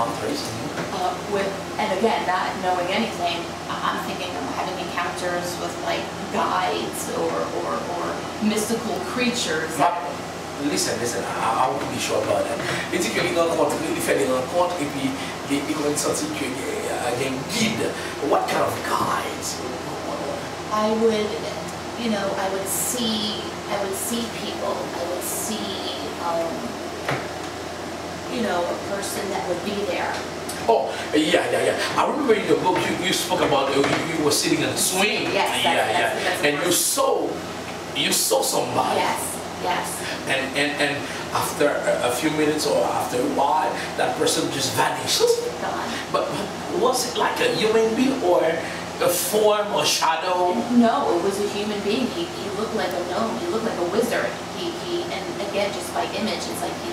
encounters. And again, not knowing anything, I'm thinking I'm having encounters with like guides or mystical creatures. Listen, I want to be sure about that. Et puis, il rencontre, il fait des rencontres et puis il commence à sentir qu'il y a un guide. What kind of guides? I would, you know, I would see people. I would see, you know, a person that would be there. Oh, yeah. I remember in the book you spoke about you were sitting in a swing. Yes, that's and you saw somebody. Yes. And after a few minutes or after a while, that person just vanished. Gone. But was it like a human being or a form or shadow? No, it was a human being. He looked like a gnome. He looked like a wizard. And again, just by image, it's like he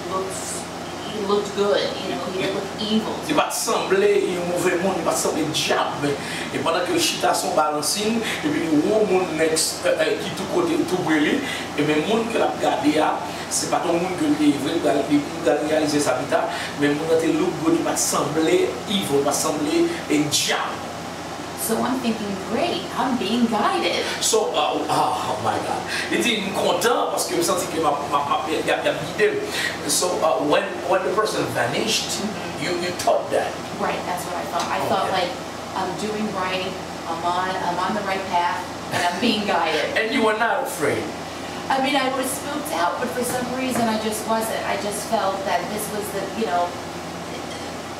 looked good. You know, he didn't look evil. Il va sembler un mauvais monde, il va sembler diable. Et pendant que Chita son balancine, et puis le monde next qui tout côté tout brûlé, et même monde que l'a gardé c'est pas ton monde que il va réaliser sa vie, mais monde qui look good, il va sembler evil, il va sembler un diable. So I'm thinking, great, I'm being guided. So, oh my God. Il dit, content parce que je me sentais que il a guidé. So, when the person vanished, you thought that. Right, that's what I thought. I thought like, I'm doing right, I'm on the right path, and I'm being guided. And you were not afraid. I mean, I was spooked out, but for some reason I just wasn't. I just felt that this was the, you know,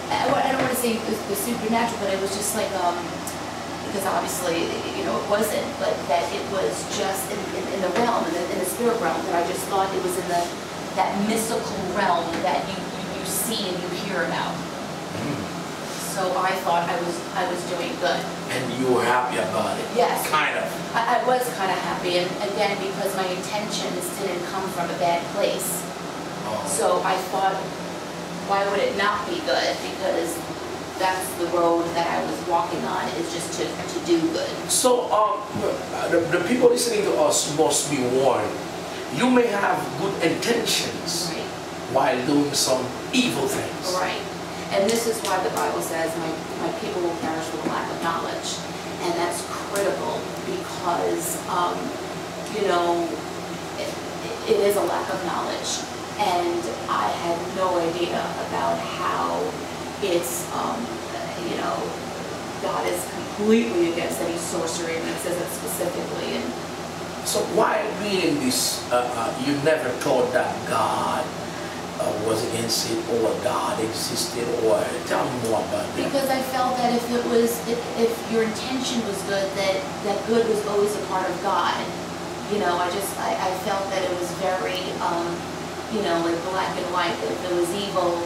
I don't want to say the supernatural, but it was just like, because obviously, you know, it wasn't, but that it was just in the realm, in the spirit realm, that I just thought it was in that mystical realm that you see and you hear about. So I thought I was doing good. And you were happy about it? Yes. Kind of. I was kind of happy, and again, because my intentions didn't come from a bad place. So I thought, why would it not be good? Because that's the road that I was walking on, is just to do good. So the people listening to us must be warned. You may have good intentions while doing some evil things. Right. And this is why the Bible says, my people will perish for the lack of knowledge. And that's critical because, you know, it is a lack of knowledge. And I had no idea about how it's, you know, God is completely against any sorcery, and it says it specifically. And so while being this, you never thought that God was against it, or God existed, or tell me more about that. Because I felt that if your intention was good, that good was always a part of God. You know, I felt that it was very, you know, like black and white. That if it was evil,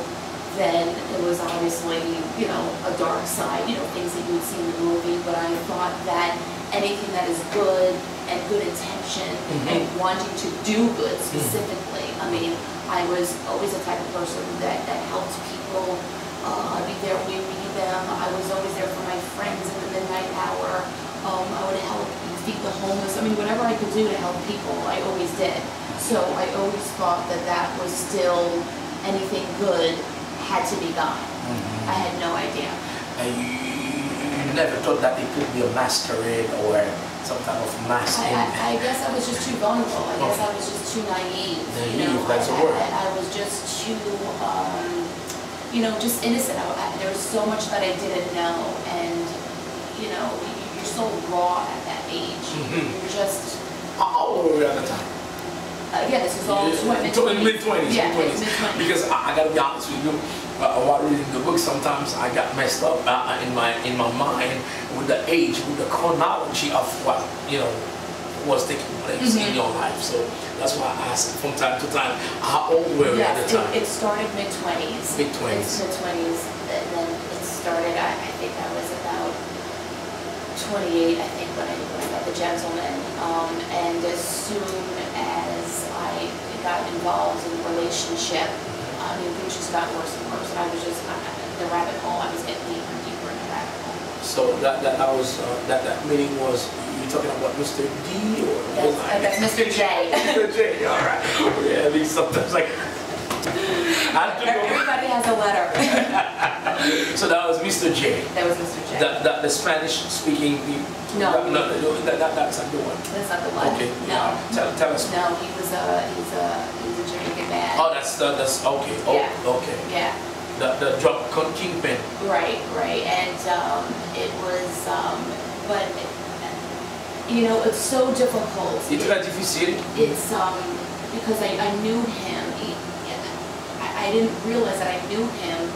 then it was obviously, you know, a dark side, you know, things that you would see in the movie. But I thought that anything that is good and good intention and wanting to do good specifically, I mean, I was always the type of person that helped people. I'd be there when you need them. I was always there for my friends in the midnight hour. I would help feed the homeless. I mean, whatever I could do to help people, I always did. So I always thought that was still anything good had to be God. I had no idea. And you never thought that it could be a masquerade or some type of mask? I guess I was just too vulnerable. I guess I was just too naive. Naive, that's a word. I was just too, you know, just innocent. There was so much that I didn't know, and, you know, you're so raw at that age. You're just... How old were you at the time? Yeah, this is all mid-20s. Yeah, mid-20s. Because I gotta be honest with you, while reading the book, sometimes I got messed up in my mind with the age, with the chronology of what, you know, was taking place in your life. So that's why I asked from time to time, how old were you at the time? It started mid-20s. Mid-20s. Mid-20s. And then it started, I think I was about 28, I think, when I met the gentleman. And as soon as I got involved in a relationship, I mean, things just got worse and worse. I was just, the rabbit hole, I was getting deeper and deeper in the rabbit hole. So that meeting was, you talking about Mr. D or? That's Mr. J. Mr. J, all right. Yeah, at least sometimes like. Everybody has a letter. So that was Mr. J. That was Mr. J. The Spanish speaking. No. That's not the one. That's not the one. Okay. No. Tell us. No, he's a Jamaican man. Oh, that's okay. Oh, yeah. okay. Yeah. The drug kingpin. Right. And it was, but you know, it's so difficult. It's very difficile. It's because I knew him. I didn't realize that I knew him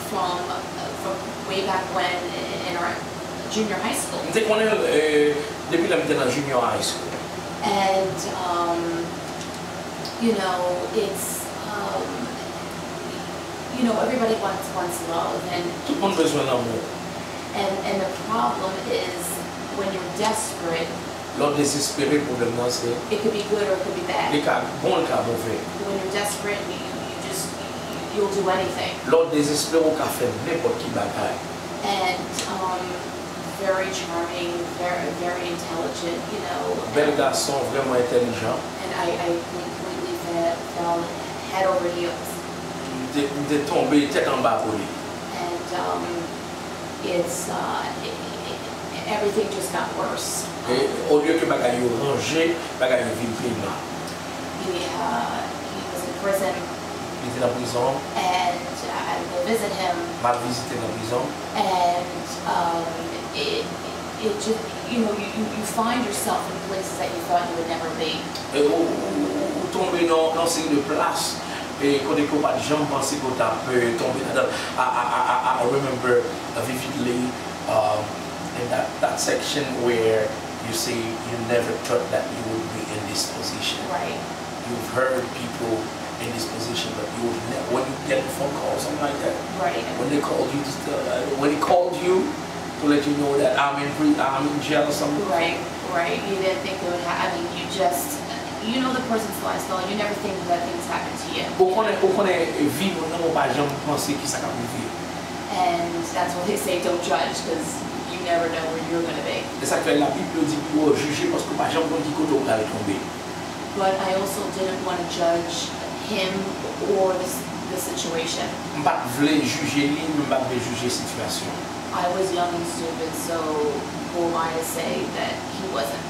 from way back when in our junior high school. Depuis la junior high school. And you know, it's you know, everybody wants love, and Tout le monde besoin d'amour. And the problem is when you're desperate. L'autre désespéré pour le moment c'est. It could be good or it could be bad. Les cas bon, les cas mauvais. When you're desperate, you'll do anything. L'autre désespéré au café n'importe qui bagaille. And very charming, very intelligent, you know. Bel garçon, vraiment intelligent. And I completely fell head over heels. De tomber tête en bas pour lui. And it's everything just got worse. Et au lieu que bagaille ranger, bagaille vivre plus mal. He was in prison. Il était en prison. And I would go visit him. Mal visité dans la prison. And it just, you know, you find yourself in places that you thought you would never be. Et vous tombez dans ces deux places. Et quand vous pas de gens penser que vous avez tombé là-dedans. I remember vividly in that section where you say you never thought that you would be in this position. Right. You've heard people in this position, but you would never, when you get a phone call, something like that. Right. When they called you, when he called you to let you know that I'm in jail or something. Right. You didn't think it would happen. I mean, you know the person's lifestyle. You never think that things happen to you. And that's what they say, don't judge, because you never know where you're going to be. But I also didn't want to judge him or the situation. I was young and stupid, so who am I to say that he wasn't?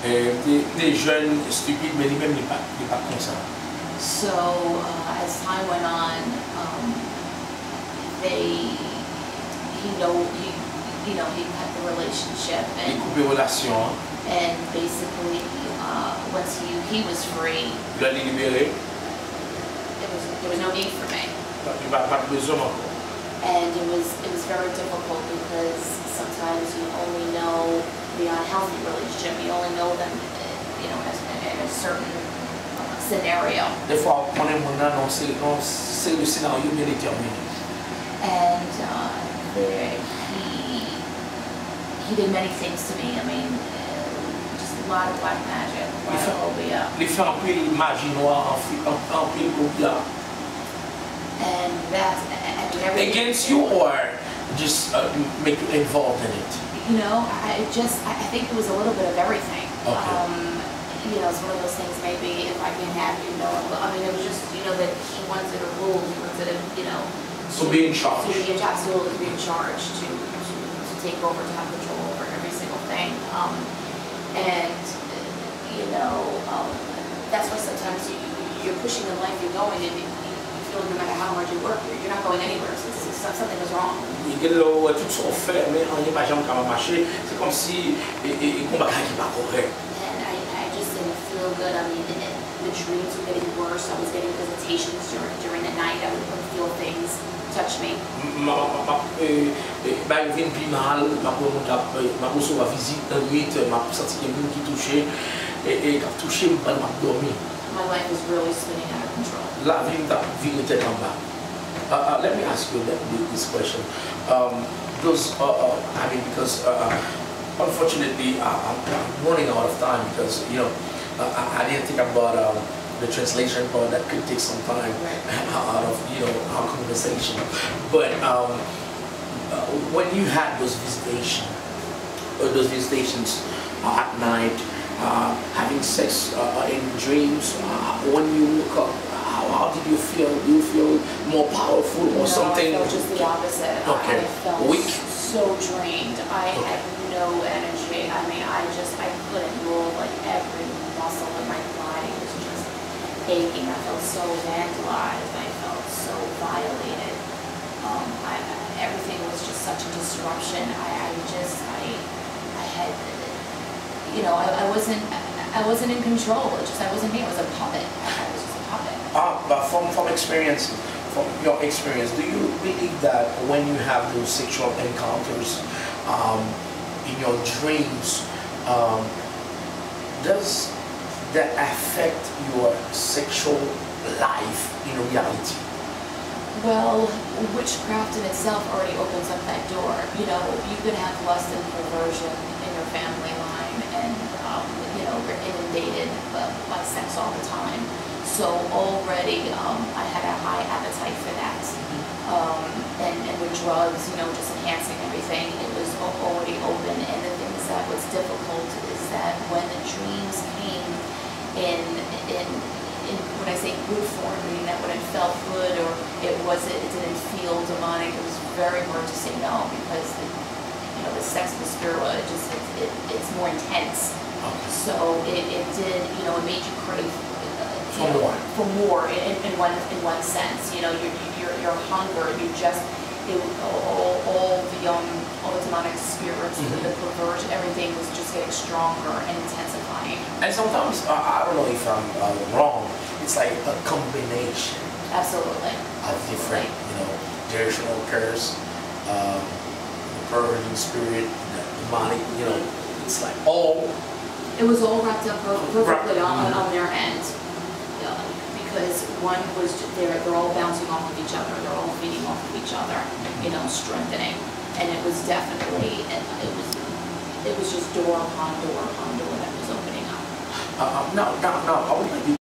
Des jeunes stupides, mais lui-même n'est pas comme ça. So as time went on, he cut the relationship, and basically once he was free, there was no need for me. And it was very difficult because sometimes you only know the unhealthy relationship. You only know them, you know, in a certain scenario. Des fois, on est maintenant c'est le scénario bien déterminé. And he did many things to me. I mean, just a lot of black magic, a lot of phobia. Il fait un peu magie noire, un peu phobia. And that's everything. Against you or just make you involved in it? You know, I think it was a little bit of everything. Okay. You know, it's one of those things, maybe if I can have, you know, I mean, it was just, you know, that he wanted to rule, he wanted to, you know. So be in charge. To be in charge, absolutely be in charge, to take over, to have control over every single thing. And, you know, that's why sometimes you're pushing in life, you're going, and you feel no matter how hard you work, you're not going anywhere, so something is wrong. Tout sont faits, mais on n'est pas jamais capable de marcher. C'est comme si il combat qui pas correct. And I just didn't feel good. I mean, the dreams were getting worse. I was getting visitations during the night. I would feel things touch me. Bah, il vient plus mal. Ma recevoir visite dans nuit. Ma senti qu'il y a une qui touchait et qui touché, m'a dormi. My life was really spinning out of control. La vie m'a viré tête en bas. Let me ask you this question. I mean, because unfortunately I'm running out of time because, you know, I didn't think about the translation part that could take some time out of, you know, our conversation. But when you had those visitations at night, having sex in dreams, when you woke up, how did you feel? Do you feel more powerful or something? No, I felt just the opposite. Okay. I felt Weak? so drained. I had no energy. I mean, I couldn't move. Like every muscle in my body was just aching. I felt so vandalized. I felt so violated. Everything was just such a disruption. I had, you know, I wasn't in control. I wasn't me. I was a puppet. I was just a puppet. But from experience, from your experience, do you believe that when you have those sexual encounters in your dreams, does that affect your sexual life in reality? Well, witchcraft in itself already opens up that door. You know, you could have lust and perversion in your family line, and you know, we're inundated by sex all the time. So already, I had a high appetite for that. And with drugs, you know, just enhancing everything, it was already open. And the things that was difficult is that when the dreams came in when I say good form, meaning that when it felt good or it didn't feel demonic, it was very hard to say no, because you know, the sex of the spirit, it's more intense. So it did, you know, it made you crave for more in one sense. You know, your hunger, all the demonic spirits, the perversion, everything was just getting stronger and intensifying. And sometimes, I don't know if I'm wrong, it's like a combination. Absolutely. Of different, you know, directional curse, the perversion spirit, the demonic, you know, it's like all. It was all wrapped up perfectly on their end. Because one was, they're all bouncing off of each other, they're all feeding off of each other, you know, strengthening. And it was definitely, it was just door upon door upon door that was opening up. No, I would like you